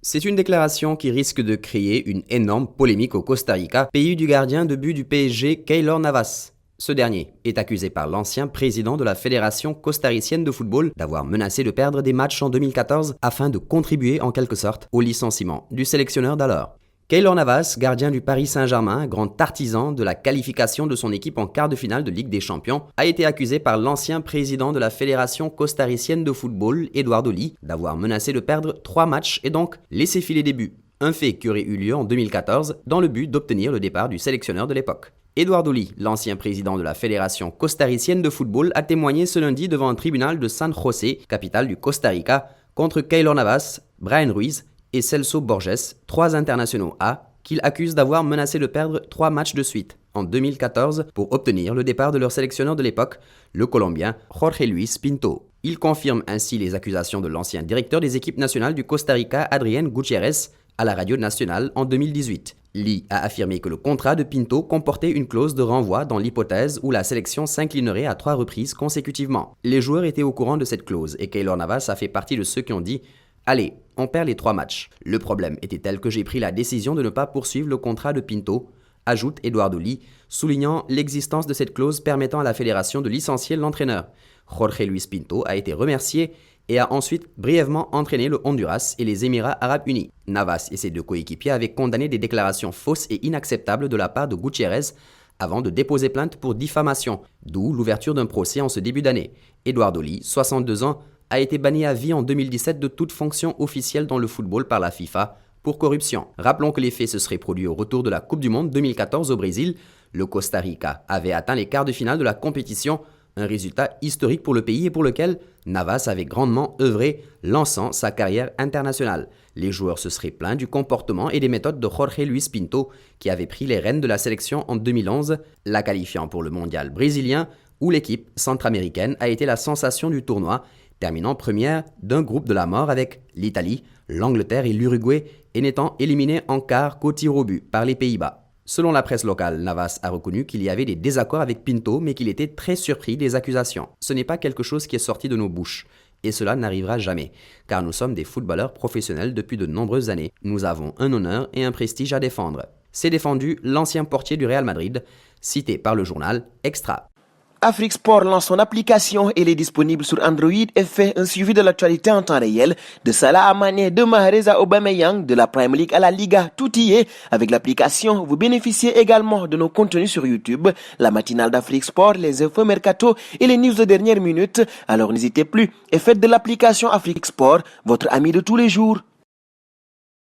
C'est une déclaration qui risque de créer une énorme polémique au Costa Rica, pays du gardien de but du PSG Keylor Navas. Ce dernier est accusé par l'ancien président de la Fédération costaricienne de football d'avoir menacé de perdre des matchs en 2014 afin de contribuer en quelque sorte au licenciement du sélectionneur d'alors. Keylor Navas, gardien du Paris Saint-Germain, grand artisan de la qualification de son équipe en quart de finale de Ligue des Champions, a été accusé par l'ancien président de la Fédération costaricienne de football, Eduardo Lee, d'avoir menacé de perdre 3 matchs et donc laisser filer des buts. Un fait qui aurait eu lieu en 2014 dans le but d'obtenir le départ du sélectionneur de l'époque. Eduardo Lee, l'ancien président de la Fédération costaricienne de football, a témoigné ce lundi devant un tribunal de San José, capitale du Costa Rica, contre Keylor Navas, Brian Ruiz et Celso Borges, 3 internationaux A, qu'il accuse d'avoir menacé de perdre 3 matchs de suite en 2014 pour obtenir le départ de leur sélectionneur de l'époque, le Colombien Jorge Luis Pinto. Il confirme ainsi les accusations de l'ancien directeur des équipes nationales du Costa Rica, Adrián Gutiérrez, à la radio nationale en 2018. Lee a affirmé que le contrat de Pinto comportait une clause de renvoi dans l'hypothèse où la sélection s'inclinerait à 3 reprises consécutivement. Les joueurs étaient au courant de cette clause et Keylor Navas a fait partie de ceux qui ont dit « Allez, on perd les 3 matchs. Le problème était tel que j'ai pris la décision de ne pas poursuivre le contrat de Pinto », ajoute Eduardo Lee, soulignant l'existence de cette clause permettant à la fédération de licencier l'entraîneur. Jorge Luis Pinto a été remercié et a ensuite brièvement entraîné le Honduras et les Émirats arabes unis. Navas et ses 2 coéquipiers avaient condamné des déclarations fausses et inacceptables de la part de Gutiérrez avant de déposer plainte pour diffamation, d'où l'ouverture d'un procès en ce début d'année. Eduardo Lee, 62 ans, a été banni à vie en 2017 de toute fonction officielle dans le football par la FIFA pour corruption. Rappelons que les faits se seraient produits au retour de la Coupe du Monde 2014 au Brésil. Le Costa Rica avait atteint les quarts de finale de la compétition, un résultat historique pour le pays et pour lequel Navas avait grandement œuvré, lançant sa carrière internationale. Les joueurs se seraient plaints du comportement et des méthodes de Jorge Luis Pinto, qui avait pris les rênes de la sélection en 2011, la qualifiant pour le mondial brésilien, où l'équipe centra-américaine a été la sensation du tournoi, terminant première d'un groupe de la mort avec l'Italie, l'Angleterre et l'Uruguay, et n'étant éliminé en quart qu'au tir au but par les Pays-Bas. Selon la presse locale, Navas a reconnu qu'il y avait des désaccords avec Pinto, mais qu'il était très surpris des accusations. Ce n'est pas quelque chose qui est sorti de nos bouches. Et cela n'arrivera jamais, car nous sommes des footballeurs professionnels depuis de nombreuses années. Nous avons un honneur et un prestige à défendre. C'est défendu l'ancien portier du Real Madrid, cité par le journal Extra. Afrique Sport lance son application, elle est disponible sur Android et fait un suivi de l'actualité en temps réel, de Salah à Mané, de Mahrez à Aubameyang, de la Premier League à la Liga, tout y est. Avec l'application, vous bénéficiez également de nos contenus sur YouTube, la matinale d'Afrique Sport, les infos mercato et les news de dernière minute. Alors n'hésitez plus et faites de l'application Afrique Sport votre ami de tous les jours.